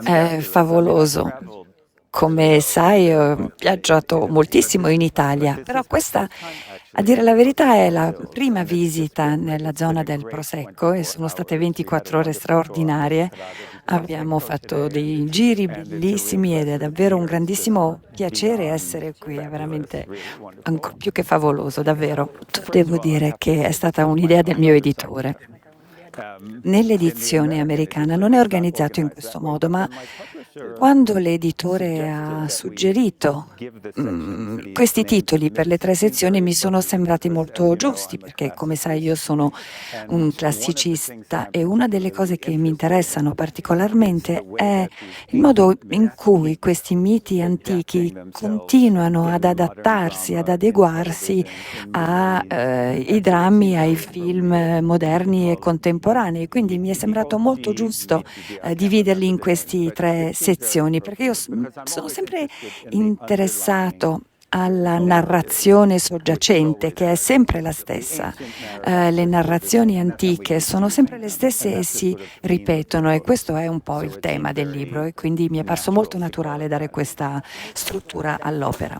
È favoloso. Come sai, ho viaggiato moltissimo in Italia, però questa, a dire la verità, è la prima visita nella zona del Prosecco e sono state 24 ore straordinarie. Abbiamo fatto dei giri bellissimi ed è davvero un grandissimo piacere essere qui, è veramente ancora più che favoloso, davvero. Devo dire che è stata un'idea del mio editore. Nell'edizione americana non è organizzato in questo modo, ma quando l'editore ha suggerito questi titoli per le tre sezioni mi sono sembrati molto giusti, perché come sai io sono un classicista e una delle cose che mi interessano particolarmente è il modo in cui questi miti antichi continuano ad adattarsi, ad adeguarsi ai drammi, ai film moderni e contemporanei. Quindi mi è sembrato molto giusto dividerli in queste tre sezioni, perché io sono sempre interessato alla narrazione soggiacente, che è sempre la stessa. Le narrazioni antiche sono sempre le stesse e si ripetono e questo è un po' il tema del libro e quindi mi è parso molto naturale dare questa struttura all'opera.